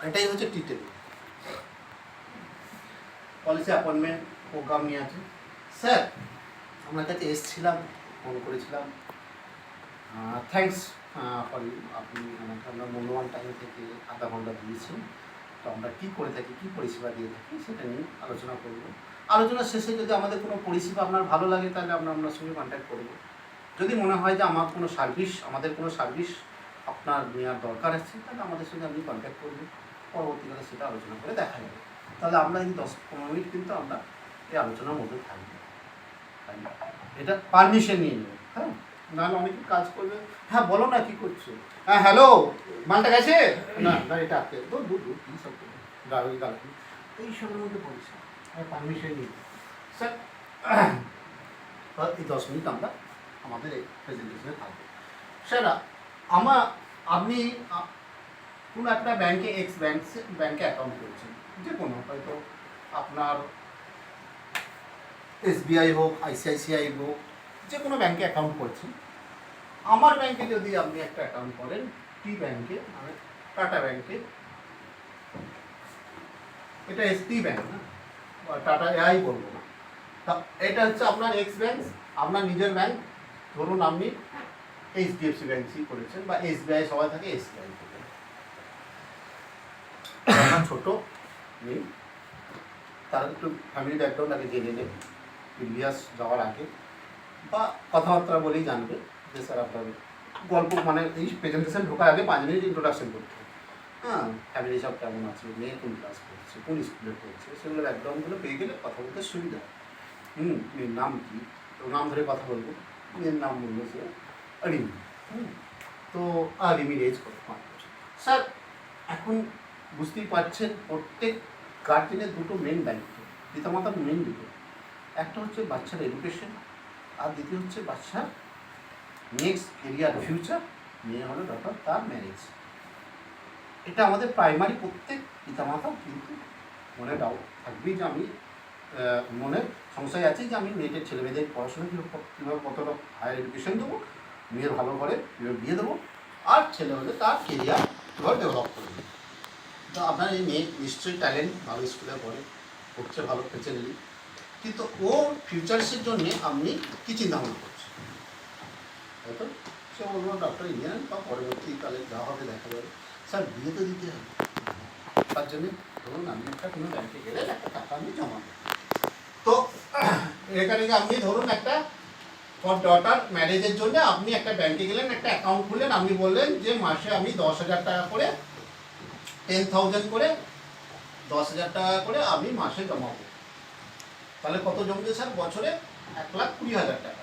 এটাই হচ্ছে টি table. Policy appointment programme নিয়ে আছে। স্যার আপনার কাছে এসেছিলাম, ফোন করেছিলাম, থ্যাঙ্কস ফর ইউ, আপনি আমাকে আপনার মূল্যবান টাইম থেকে আধা ঘন্টা দিয়েছেন। তো আমরা কী করে থাকি, কী পরিষেবা দিয়ে থাকি সেটা নিয়ে আলোচনা করব। আলোচনার শেষে যদি আমাদের কোনো পরিষেবা আপনার ভালো লাগে তাহলে আমরা আপনার সঙ্গে কন্ট্যাক্ট করব। যদি মনে হয় যে আমাদের কোনো সার্ভিস আপনার নেওয়ার দরকার আছে তাহলে আমাদের সঙ্গে আপনি কন্ট্যাক্ট করবেন, পরবর্তীকালে সেটা আলোচনা করে দেখা যাবে। তাহলে আমরা এই 10-15 মিনিট কিন্তু আমরা এই আলোচনার মধ্যে থাকবো, এটা পারমিশন নিয়ে নেব। হ্যাঁ, নাহলে অনেকে কাজ করবে। হ্যাঁ বলো না, কী করছো? হ্যাঁ হ্যালো, মালটা গেছে না না, এটা আটকে দূর দূর দূর কী সব গাড়ি গাড়ি এই সবের মধ্যে বলছি পারমিশন নিয়ে। স্যার এই 10 মিনিট আমরা আমাদের এই প্রেজেন্টেশনে থাকবো। স্যার আপনি কোনো একটা ব্যাংকে ব্যাংকে অ্যাকাউন্ট করেছেন, যে কোনো হয়তো আপনার SBI হোক, ICICI হোক, যে কোনো ব্যাংকে অ্যাকাউন্ট করছেন। আমার ব্যাংকে যদি আপনি একটা অ্যাকাউন্ট করেন, টি ব্যাংকে মানে টাটা ব্যাংকে, এটা ST ব্যাংক না, টাটা AI বলবো না, তা এটা হচ্ছে আপনার এক্স ব্যাংক, আপনার নিজের ব্যাংক। ধরুন আপনি HDFC ব্যাংকই করেছেন বা SBI, সবাই থাকে SBI থেকে। আমার ছোটো নেই, তার একটু ফ্যামিলি ব্যাকগ্রাউন্ড আগে জেনে নেব ইন্ডিয়াস যাওয়ার আগে, বা কথাবার্তা বলেই জানবে যে স্যার আপনার গল্প মানে এই প্রেজেন্টেশন ঢোকার আগে 5 মিনিট ইন্ট্রোডাকশন করতে হবে। হ্যাঁ, ফ্যামিলি সব কেমন আছে, মেয়ে কোন ক্লাস পড়ছে, কোন স্কুলে পড়ছে, সেগুলো ব্যাকগ্রাউন্ডগুলো পেয়ে গেলে কথা বলতে সুবিধা। মেয়ের নাম কী, তো নাম ধরে কথা বলবো। মেয়ের নাম বলবো সে রিমি। তো রিমির এজ কত? 5 বছর। স্যার এখন বুঝতেই পারছেন প্রত্যেক গার্জেনের দুটো মেন দায়িত্ব, পিতামাতার মেন দুটো। একটা হচ্ছে বাচ্চার এডুকেশন, আর দ্বিতীয় হচ্ছে বাচ্চার নেক্সট কেরিয়ার ফিউচার, নিয়ে হলো ব্যাপার তার ম্যারেজ। এটা আমাদের প্রাইমারি প্রত্যেক পিতামাতা কিন্তু মনে ডাউট থাকবেই যে আমি মনে সংশয় আছে যে আমি মেয়েদের ছেলেমেয়েদের পড়াশোনা কীভাবে কতটা হায়ার এডুকেশন দেবো, মেয়ের ভালো করে কীভাবে বিয়ে দেবো, আর ছেলে হলে তার কেরিয়ার কীভাবে ডেভেলপ করে দেবো। তো আপনার এই মেয়ে নিশ্চয়ই ট্যালেন্ট, ভালো স্কুলে পড়ে, পড়ছে ভালো ফেসিলিটি, কিন্তু ওর ফিউচার্সের জন্যে আপনি কী চিন্তা ভাবনা করছেন? হয়তো সে বলবো ডক্টর ইঞ্জিনিয়ার, বা পরবর্তীকালে যা হবে দেখা যাবে। স্যার বিয়ে তো দিতে হবে, তার জন্যে ধরুন আমি একটা কোনো ব্যাংকে গেলে একটা টাকা আমি জমা দেবো। তো এখানে আপনি ধরুন একটা ফর ডটার ম্যারেজের জন্য আপনি একটা ব্যাংকে গেলেন, একটা অ্যাকাউন্ট খুললেন, আপনি বললেন যে মাসে আমি 10,000 টাকা করে, 10,000 করে 10,000 টাকা করে আমি মাসে জমাবো। তাহলে কত জমবে স্যার? বছরে 1,20,000 টাকা।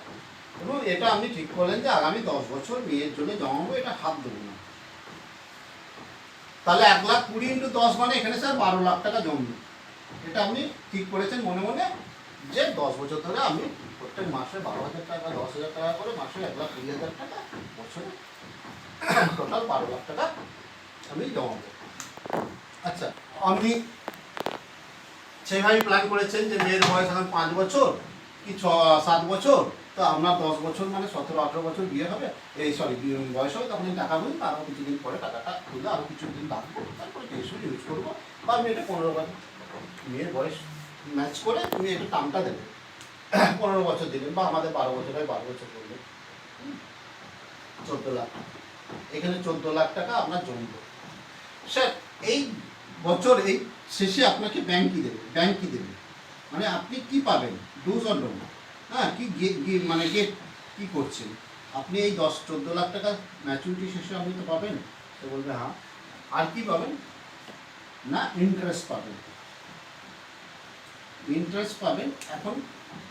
এবং এটা আপনি ঠিক করলেন যে আগামী 10 বছর মেয়ের জন্য জমাবো, এটা হাত দেবো না। তাহলে 1,20,000 ইন্টু 10 মানে এখানে স্যার 12 লাখ টাকা জমবে। এটা আপনি ঠিক করেছেন মনে মনে যে 10 বছর ধরে আমি প্রত্যেক মাসে 12,000 টাকা, 10,000 টাকা করে, মাসে 1,20,000 টাকা, বছরে টোটাল 12 লাখ টাকা আমি জমাবো। আচ্ছা, আপনি সেইভাবে প্ল্যান করেছেন যে মেয়ের বয়স এখন 5 বছর কি 7 বছর, তো আপনার 10 বছর মানে 17-18 বছর বিয়ে হবে, এই সরি বয়স হবে, তখন টাকা বলি, তারও কিছুদিন পরে টাকাটা তুলে আরও কিছুদিন রাখবো, তারপরে টেস্ট ইউজ করবো, বা আমি এটা 15 বছর মেয়ের বয়স ম্যাচ করে তুমি একটু টামটা দেবে, 15 বছর দিলেন, বা আমাদের 12 বছর হয় 12 বছর করলে 14 লাখ, এখানে 14 লাখ টাকা আপনার জমবে। স্যার এই বছর এই শেষে আপনাকে ব্যাংক কি দেবে, মানে আপনি কি পাবেন, ডুজ অর ডোন্ট, হ্যাঁ কি মানে গেট কী করছেন আপনি এই 14 লাখ টাকা ম্যাচুরিটি শেষে আপনি তো পাবেন। তো বলবে হ্যাঁ, আর কি পাবেন না, ইন্টারেস্ট পাবেন। ইন্টারেস্ট পাবেন এখন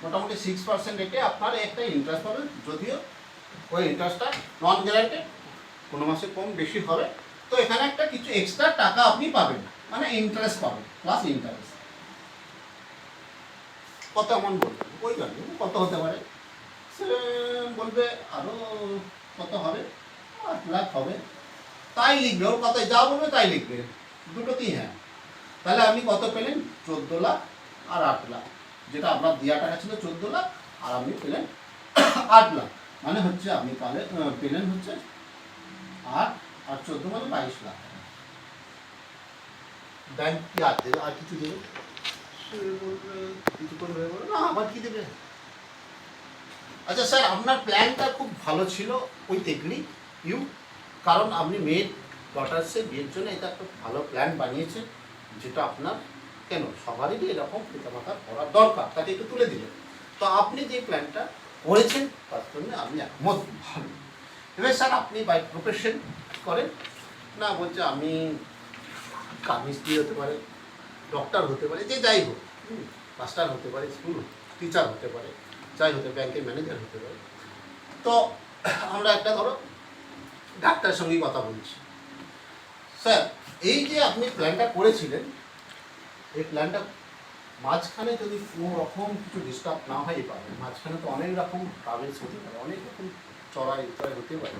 মোটামুটি 6% রেটে আপনার একটা ইন্টারেস্ট পাবেন, যদিও ওই ইন্টারেস্টটা নন গ্যারান্টেড, কোনো মাসে কম বেশি হবে। তো এখানে একটা কিছু এক্সট্রা টাকা আপনি পাবেন, মানে ইন্টারেস্ট পাবেন প্লাস ইন্টারেস্ট। কত অ্যামাউন্ট বলবেন, ওই জন্য কত হতে পারে, সে বলবে আরও কত হবে, 8 লাখ হবে, তাই লিখবে, ওর কথায় যা বলবে তাই লিখবে, দুটোতেই হ্যাঁ। তাহলে আপনি কত পেলেন? 14 লাখ আর 8 লাখ, যেটা আপনার দেওয়া টাকা ছিল 14 লাখ, আর আপনি পেলেন 8 লাখ, মানে হচ্ছে আপনি পেলেন হচ্ছে 8 আর 14 মানে 22 লাখ। ব্যাংক কি আর দেবে, আর কিছু দেবে? সে বলবে কিছু করবে, বলবে না আবার কি দেবে। আচ্ছা স্যার, আপনার প্ল্যানটা খুব ভালো ছিল, ওই এগ্রি ইউ, কারণ আপনি মেয়ের ডটার্সের বিয়ের জন্য এটা একটা ভালো প্ল্যান বানিয়েছে, যেটা আপনার কেন সবারই এরকম পিতামাতার করা দরকার, তাকে একটু তুলে দিলেন। তো আপনি যে প্ল্যানটা করেছেন তার জন্য আমি একমত, ভালো। এবার স্যার আপনি বাই প্রফেশন করেন না, বলছে আমি কামিস্ত্রি হতে পারে, ডক্টর হতে পারে, যে যাই হোক, মাস্টার হতে পারে, স্কুল টিচার হতে পারে, যাই হতে, ব্যাংকের ম্যানেজার হতে পারে। তো আমরা একটা ধরো ডাক্তারের সঙ্গেই কথা বলছি। স্যার এই যে আপনি প্ল্যানটা করেছিলেন, এই প্ল্যানটা মাঝখানে যদি কোনো রকম কিছু ডিস্টার্ব না হয় পারে, মাঝখানে তো অনেক রকম ট্রাভেলস হতে পারে, অনেক রকম চড়াই উতরাই হতে পারে,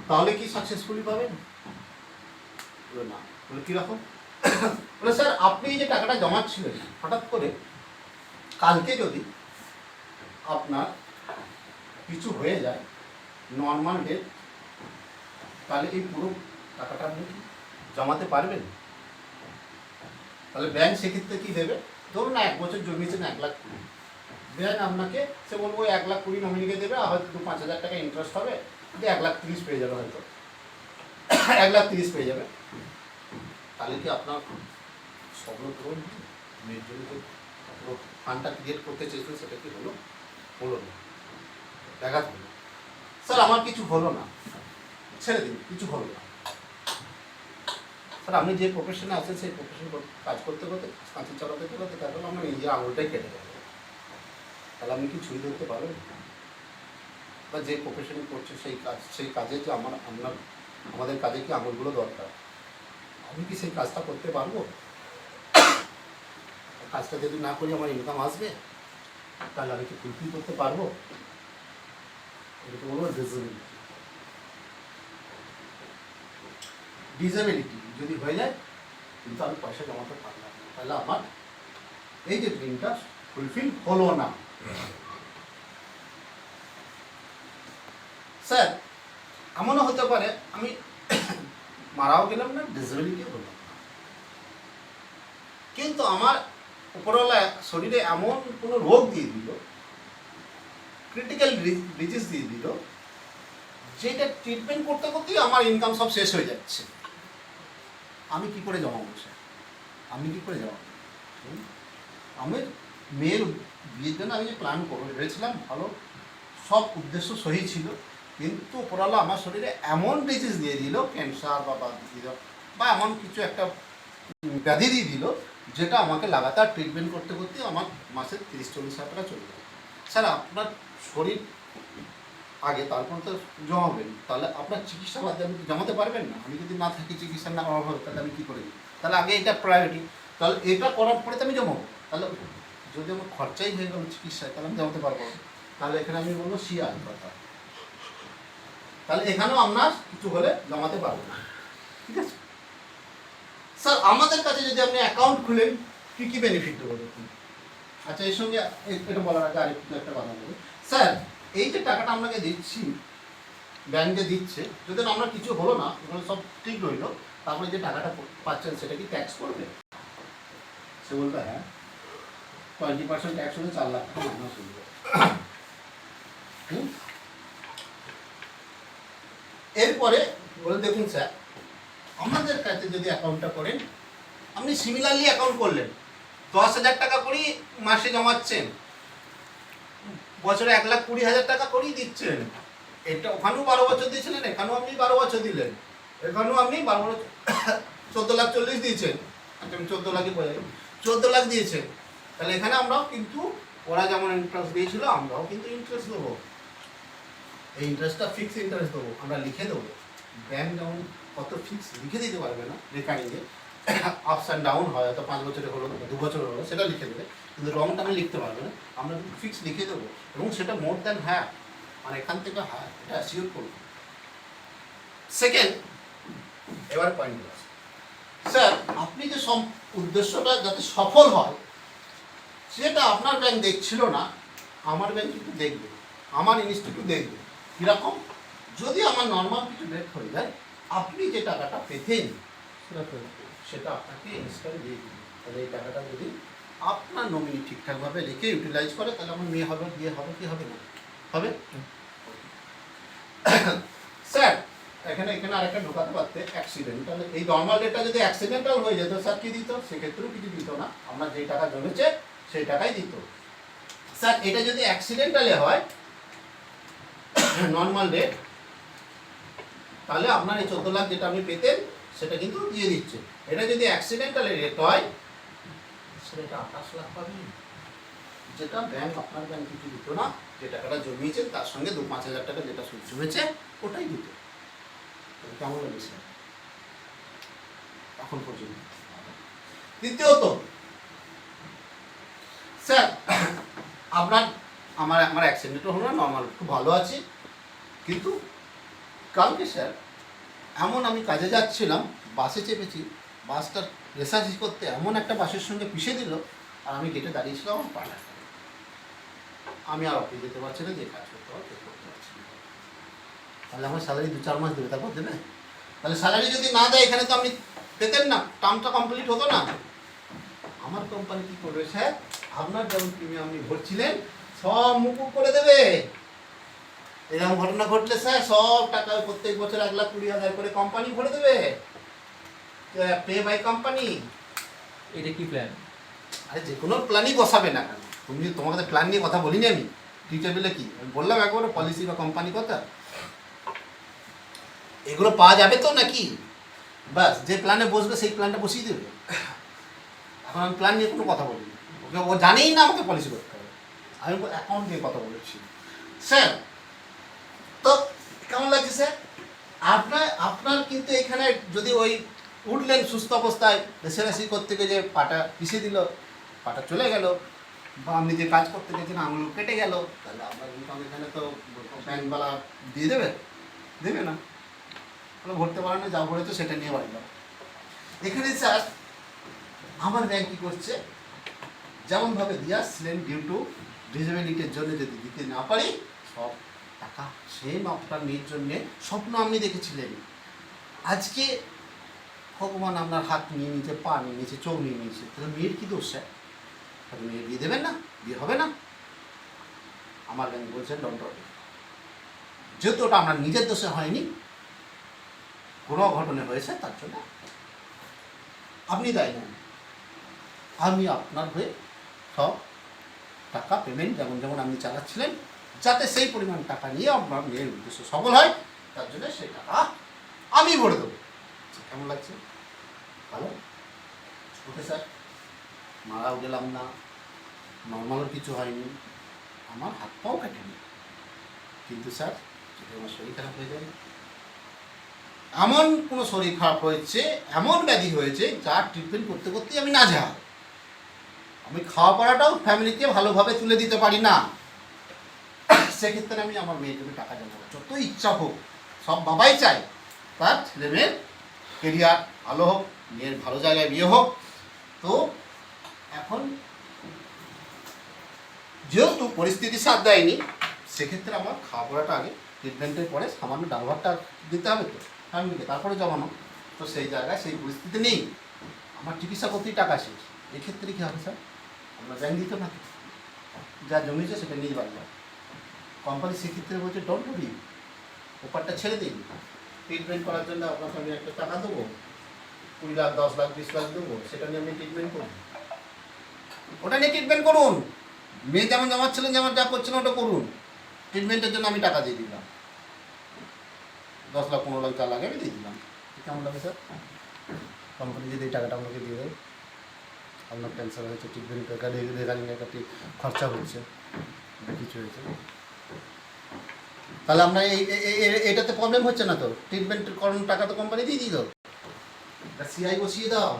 তাহলে কি সাকসেসফুলি পাবেন? না। বলে কীরকম? বলে স্যার আপনি যে টাকাটা জমাচ্ছিলেন, হঠাৎ করে কালকে যদি আপনার কিছু হয়ে যায়, নর্মাল ডেট, তাহলে এই পুরো টাকাটা আপনি জমাতে পারবেন? তাহলে ব্যাংক সেক্ষেত্রে কী দেবে? ধরুন না 1 বছর জমিয়েছেন 1,20,000, ব্যাংক আপনাকে সে বলবো 1,20,000 নমিনিকে দেবে, আর হয়তো 5,000 টাকা ইন্টারেস্ট হবে, যে 1,30,000 পেয়ে যাবে, হয়তো 1,30,000 পেয়ে যাবে। তাহলে কি আপনার স্বপ্ন পূরণ হবে? মেয়ের জন্য যে ফান্ডটা ক্রিয়েট করতে চেয়েছেন সেটা কি হলো? হলো না, ব্যাঘাত হলো। স্যার আমার কিছু হলো না, ছেড়ে দিন, কিছু হলো না। স্যার আপনি যে প্রফেশনে আছেন সেই প্রফেশন কাজ করতে করতে, কাঁচি চালাতে চালাতে তারপরে আপনার নিজের আঙুলটাই কেটে যাবে, তাহলে আপনি কি ছুরি ধরতে পারবেন? বা যে প্রফেশনে করছে সেই কাজে যে আমাদের কাজে কি আঙুলগুলো দরকার, আমি কি সেই কাজটা করতে পারবো? কাজটা যদি না করি আমার ইনকাম আসবে, তাহলে আমি কি ফুলফিল করতে পারবো? এটাকে বলবো ডিসেবিলিটি যদি হয়ে যায়, কিন্তু আমি পয়সা জমাতে পারলাম না, তাহলে আমার এই যে ড্রিমটা ফুলফিল হলো না। স্যার এমনও হতে পারে আমি মারাও গেলাম না, ডিসেবিলিটিও হলো না, কিন্তু আমার উপরওয়ালা শরীরে এমন কোনো রোগ দিয়ে দিল, ক্রিটিক্যাল ডিজিজ দিয়ে দিল, যেটা ট্রিটমেন্ট করতে করতেই আমার ইনকাম সব শেষ হয়ে যাচ্ছে। আমি কি করে জমাবো স্যার? আমি কি করে জমাবো? আমি মেয়ের বিয়ের জন্য আমি যে প্ল্যান করবো ভেবেছিলাম, ভালো, সব উদ্দেশ্য সহি ছিল, কিন্তু উপরওয়ালা আমার শরীরে এমন ডিজিজ দিয়ে দিল, ক্যান্সার বা দিল, বা এমন কিছু একটা ব্যাধি দিয়ে দিল, যেটা আমাকে লাগাতার ট্রিটমেন্ট করতে করতে আমার মাসে 30-40 হাজার টাকা চলে যায়। স্যার আপনার শরীর আগে, তারপর তো জমাবেন, তাহলে আপনার চিকিৎসা বাদ আপনি জমাতে পারবেন না। আমি যদি না থাকি, চিকিৎসা না করা হবে, তাহলে আমি কী করে দিই? তাহলে আগে এটা প্রায়োরিটি, তাহলে এটা করার পরে তো আমি জমাবো। তাহলে যদি আমার খরচাই হয়ে গেল চিকিৎসায়, তাহলে আমি জমাতে পারবো না। তাহলে এখানে আমি বলবো শিয়াল কথা, তাহলে এখানেও আপনার কিছু হলে জমাতে পারবো না, ঠিক আছে? স্যার আমাদের কাছে যদি আপনি অ্যাকাউন্ট খুলেন, কী কী বেনিফিট দেবো দেখুন। আচ্ছা এর সঙ্গে এটা বলার আগে আরেকটু একটা কথা বলবো। স্যার এই যে টাকাটা আপনাকে দিচ্ছি, ব্যাংকে দিচ্ছে, যদি আমরা কিছু হলো না, এগুলো সব ঠিক রইল, তারপরে যে টাকাটা পাচ্ছেন সেটা কি ট্যাক্স করবে? সে বলবে হ্যাঁ, 20% ট্যাক্স হলে 4 লাখ টাকা মাইনাস হয়ে যাবে। এরপরে বলে দেখুন স্যার, আমাদের কাছে যদি অ্যাকাউন্টটা করেন, আপনি সিমিলারলি অ্যাকাউন্ট করলেন, 10,000 টাকা করেই মাসে জমাচ্ছেন, বছরে 1,20,000 টাকা করেই দিচ্ছেন। এটা ওখানেও 12 বছর দিয়েছিলেন, এখানেও আপনি 12 বছর দিলেন, এখানেও আপনি 12 বছর 14,40,000 দিয়েছেন, আচ্ছা আমি 14 লাখই বলে 14 লাখ দিয়েছেন। তাহলে এখানে আমরাও কিন্তু, ওরা যেমন ইন্টারেস্ট দিয়েছিল, আমরাও কিন্তু ইন্টারেস্ট দেবো। এই ইন্টারেস্টটা ফিক্স ইন্টারেস্ট দেবো, আমরা লিখে দেবো। ব্যাংক যেমন কত ফিক্স লিখে দিতে পারবে না রেকারিংয়ে, আপস অ্যান্ড ডাউন হয়, হয়তো 5 বছরে হলো, 2 বছরে হলো, সেটা লিখে দেবে, কিন্তু লং টার্মে লিখতে পারবে না। আমরা কিন্তু ফিক্স লিখে দেবো, এবং সেটা মোর দ্যান হ্যাঁ, মানে এখান থেকে হ্যাঁ এটা অ্যাসিওর করবো। সেকেন্ড, এবার পয়েন্ট আছে স্যার, আপনি যে উদ্দেশ্যটা যাতে সফল হয়, সেটা আপনার ব্যাংক দেখছিল না, আমার ব্যাংক কিন্তু দেখবে, আমার ইনস্টিটিউট দেখবে। কীরকম? যদি আমার নর্মাল কিছু ডেট হয়ে যায়, আপনি যে টাকাটা পেতেন সেটা আপনাকে ইনস্ট্যান্ট দিয়ে দিবে। তাহলে এই টাকাটা যদি আপনার নমিনি ঠিকঠাকভাবে রেখে ইউটিলাইজ করে তাহলে আমার মেয়ে হবে, বিয়ে হবে কি হবে না হবে। স্যার এখানে আরেকটা ঢোকাতে পারতে অ্যাক্সিডেন্টাল, এই নর্মাল রেটটা যদি অ্যাক্সিডেন্টাল হয়ে যেত স্যার কি দিত? সেক্ষেত্রেও কিছু দিত না, আমরা যেই টাকা জমেছে সেই টাকাই দিত। স্যার এটা যদি অ্যাক্সিডেন্টালে হয় নর্মাল রেট, তাহলে আপনার এই 14 লাখ যেটা আপনি পেতেন সেটা কিন্তু দিয়ে দিচ্ছে। এটা যদি অ্যাক্সিডেন্টালে রেট হয় সেটা 28 লাখ পাবেন, যেটা ব্যাংক আপনার ব্যাংক কিছু দিত না, যে টাকাটা জমিয়েছেন তার সঙ্গে 5 হাজার টাকা যেটা সুদ জমেছে ওটাই দিত। কেমন লাগে স্যার এখন পর্যন্ত? দ্বিতীয়ত স্যার আমার অ্যাক্সিডেন্ট হলো না, নর্মাল খুব ভালো আছি, কিন্তু কালকে স্যার এমন আমি কাজে যাচ্ছিলাম, বাসে চেপেছি, বাসটা রেসার্চ করতে এমন একটা বাসের সঙ্গে পিষে দিল, আর আমি গেটে দাঁড়িয়েছিলাম আমার পাড়া, আমি আর অফিস যেতে পারছি না, যে কাজ করতে হবে করতে পারছি না। তাহলে আমার স্যালারি 2-4 মাস দেবে, তারপর দেবে? তাহলে স্যালারি যদি না দেয় এখানে তো আপনি পেতেন না, টার্মটা কমপ্লিট হতো না। আমার কোম্পানি কি করবে স্যার, আপনার যেমন প্রিমিয়াম আপনি ভরছিলেন সব মুকুব করে দেবে। এরকম ঘটনা ঘটলে স্যার সব টাকা প্রত্যেক বছর 1,20,000 করে কোম্পানি ভরে দেবে, পে বাই কোম্পানি। এটা কি প্ল্যান? আরে যে কোনো প্ল্যানই বসাবে না কেন, তুমি তোমার কাছে প্ল্যান নিয়ে কথা বলিনি আমি, টিচার বলে কি আমি বললাম একবার পলিসি বা কোম্পানি কথা, এগুলো পাওয়া যাবে তো নাকি? বাস যে প্ল্যানে বসবে সেই প্ল্যানটা বসিয়ে দেবে। এখন আমি প্ল্যান নিয়ে কোনো কথা বলিনি, ওকে ও জানেই না আমাকে পলিসি করতে হবে, আমি অ্যাকাউন্ট নিয়ে কথা বলেছি। স্যার তো কেমন লাগছে স্যার? আপনার কিন্তু এখানে যদি ওই উঠলেন সুস্থ অবস্থায় রেসারেসি করতে গিয়ে যে পাটা পিছিয়ে দিল, পাটা চলে গেল, বা আপনি যে কাজ করতে গেছেন আঙুল কেটে গেল, তাহলে আপনার ইনকাম এখানে তো ব্যাংকওয়ালা দিয়ে দেবে না, ওরা ভরতে পারে না, যা ভরেছে সেটা নিয়ে বাড়ি যাবে। এখানে স্যার আমার ব্যাংক কী করছে, যেমনভাবে দিয়ে আসছিলেন ডিউ টু ডিসেবিলিটির জন্য যদি দিতে না পারি সব টাকা সেম আপনার মেয়ের জন্যে স্বপ্ন আপনি দেখেছিলেন, আজকে ভগবান আপনার হাত নিয়ে নিয়েছে, পা নিয়ে নিয়েছে, চোখ নিয়ে নিয়েছে, তাহলে মেয়ের কী দোষ স্যার? তাহলে মেয়ে বিয়ে দেবেন না, বিয়ে হবে না? আমার ব্যাংক বলছেন ডন্ট ওয়ারি, যেহেতু ওটা আপনার নিজের দোষে হয়নি, কোনো অঘটনে হয়েছে তার জন্য আপনি দায়ী নন, আমি আপনার হয়ে সব টাকা পেমেন্ট যেমন যেমন আপনি চালাচ্ছিলেন, যাতে সেই পরিমাণ টাকা নিয়ে আপনার মেয়ের উদ্দেশ্য সফল হয়, তার জন্য সেই টাকা আমি ভরে দেবো। কেমন লাগছে? ভালো? ওকে স্যার, মারাও গেলাম না, নর্মালও কিছু হয়নি, আমার হাত পাও কাটেনি, কিন্তু স্যার যদি আমার শরীর খারাপ হয়ে যায়, এমন কোনো শরীর খারাপ হয়েছে, এমন ব্যাধি হয়েছে যার ট্রিটমেন্ট করতে করতেই আমি না যাই, আমি খাওয়া পড়াটাও ফ্যামিলিকে ভালোভাবে তুলে দিতে পারি না, সেক্ষেত্রে আমি আমার মেয়েকে টাকা দেবো, যত ইচ্ছা হোক, সব বাবাই চায় তার ছেলে মেয়ের কেরিয়ার ভালো হোক, মেয়ের ভালো জায়গায় বিয়ে হোক। তো এখন যেহেতু পরিস্থিতি সাথ দেয়নি, সেক্ষেত্রে আমার খাওয়া পড়াটা আগে, ট্রিটমেন্টের পরে সামান্য ডালভাতটা দিতে হবে তো ফ্যামিলিকে, তারপরে জমানো, তো সেই জায়গায় সেই পরিস্থিতি নেই, আমার চিকিৎসা করতেই টাকা শেষ, এক্ষেত্রে কী হবে স্যার? আপনার ব্যাংক দিত না, যা জমিয়েছে সেটা নিয়ে বাড়ি যাবে, কোম্পানি সেক্ষেত্রে বলছে ডন্ট ওয়ারি, ওপারটা ছেড়ে দিন, ট্রিটমেন্ট করার জন্য আপনাকে আমি একটা টাকা দেবো, 20 লাখ 10 লাখ 20 লাখ দেবো, সেটা নিয়ে আপনি ট্রিটমেন্ট করুন, ওটা নিয়ে ট্রিটমেন্ট করুন, মেয়ে যেমন জমাচ্ছিলেন যেমন যা করছিলেন ওটা করুন, ট্রিটমেন্টের জন্য আমি টাকা দিয়ে দিলাম, 10 লাখ 15 লাখ যা লাগে আমি দিয়ে দিলাম। কেমন লাগে স্যার? কোম্পানি যদি এই টাকাটা আপনাকে দিয়ে দেয়, আপনার ক্যান্সার হয়েছে, ট্রিটমেন্ট রেগারিং একটা খরচা হচ্ছে, কিছু হয়েছে, তাহলে আপনার এটাতে প্রবলেম হচ্ছে না তো, ট্রিটমেন্ট করানোর টাকা তো কোম্পানি দিয়ে দিই, সিআই বসিয়ে দাও,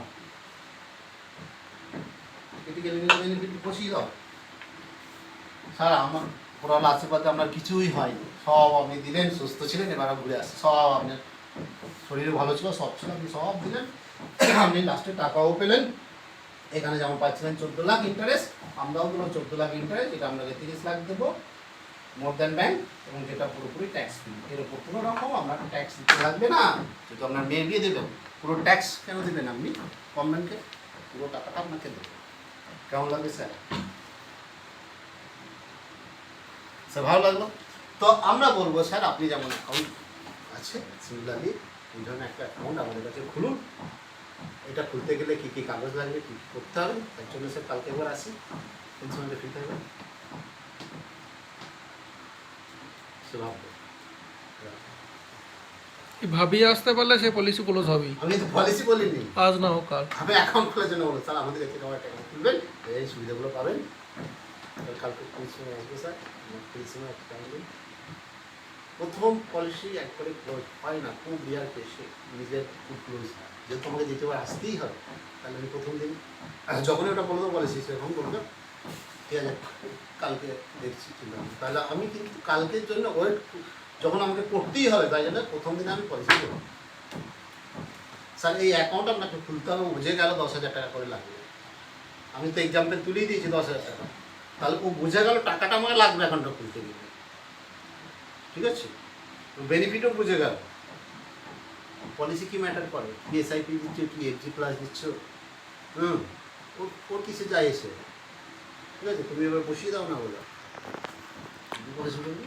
বসিয়ে দাও। স্যার আমার ওরাল আশেপাশে আপনার কিছুই হয়নি, সব আপনি দিলেন, সুস্থ ছিলেন, এবার ঘুরে আসছে, সব আপনার শরীরে ভালো ছিল, সব ছিল, আপনি সব দিলেন, আপনি লাস্টে টাকাও পেলেন, এখানে যেমন পাচ্ছিলেন 14 লাখ ইন্টারেস্ট, আমরাও দিলাম 14 লাখ ইন্টারেস্ট, এটা আপনাকে 30 লাখ দেবো মোর দ্যান ব্যাংক, এবং যেটা পুরোপুরি ট্যাক্স ফ্রি, এর উপর কোনো রকম আপনার ট্যাক্স দিতে লাগবে না, যেহেতু আপনার মেয়ে বিয়ে দেবেন। পুরো ট্যাক্স কেন দেবেন আপনি গভর্নমেন্টকে? পুরো টাকাটা আপনাকে দেবেন। কেমন লাগবে স্যার? স্যার ভালো লাগলো? তো আমরা বলবো স্যার আপনি যেমন অ্যাকাউন্ট আছে সিমিলারলি এই ধরনের একটা অ্যাকাউন্ট আমাদের কাছে খুলুন। এটা খুলতে গেলে কী কী কাগজ লাগবে, কী কী করতে হবে, তার জন্য স্যার কালকে একবার আসি, কোন সময়টা ফ্রি থাকবে সে ভাববো। ভাবিয়ে আসতে পারলে সে পলিসি ক্লোজ হবেই, আমি তো পলিসি বলিনি, আজ না হোক কাল। আমি অ্যাকাউন্ট খোলার জন্য বলো স্যার আমাদের কাছে আমার একটা অ্যাকাউন্ট খুলবেন, এই সুবিধাগুলো পাবেন। কালকে কোন সময় আসবে স্যার? আমার কোন সময় একটা দিন। প্রথম পলিসি একবারে ক্লোজ হয় না, খুব রিয়ার কেসে নিজের খুব ক্লোজ হয়। যেহেতু আমাকে দ্বিতীয়বার আসতেই হবে, তাহলে আমি প্রথম দিন যখনই ওটা বলে দেবো পলিসি সেরকম বলবে ঠিক আছে কালকে দেখছি চিন্তা ভাবনা। তাহলে আমি কিন্তু কালকের জন্য ওয়েট যখন আমাকে করতেই হবে, তাই জন্য প্রথম দিনে আমি পলিসি করবো। স্যার এই অ্যাকাউন্ট আপনাকে খুলতে হবে, বুঝে গেল 10,000 টাকা করে লাগবে। আমি তো এক্সাম্পল তুলেই দিয়েছি 10,000 টাকা, তাহলে ও বুঝে গেল টাকাটা আমাকে লাগবে অ্যাকাউন্টটা খুলতে গেলে, ঠিক আছে? বেনিফিটও বুঝে গেল। পলিসি কি ম্যাটার করে, কি এসআইপি দিচ্ছ, কি এফজি প্লাস দিচ্ছ, ওর কিসে যায় এসে, ঠিক আছে? তুমি এবার বসিয়ে দাও না বলো পলিসি করবি।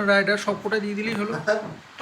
রাইডার সবকটাই দিয়ে দিলেই হলো।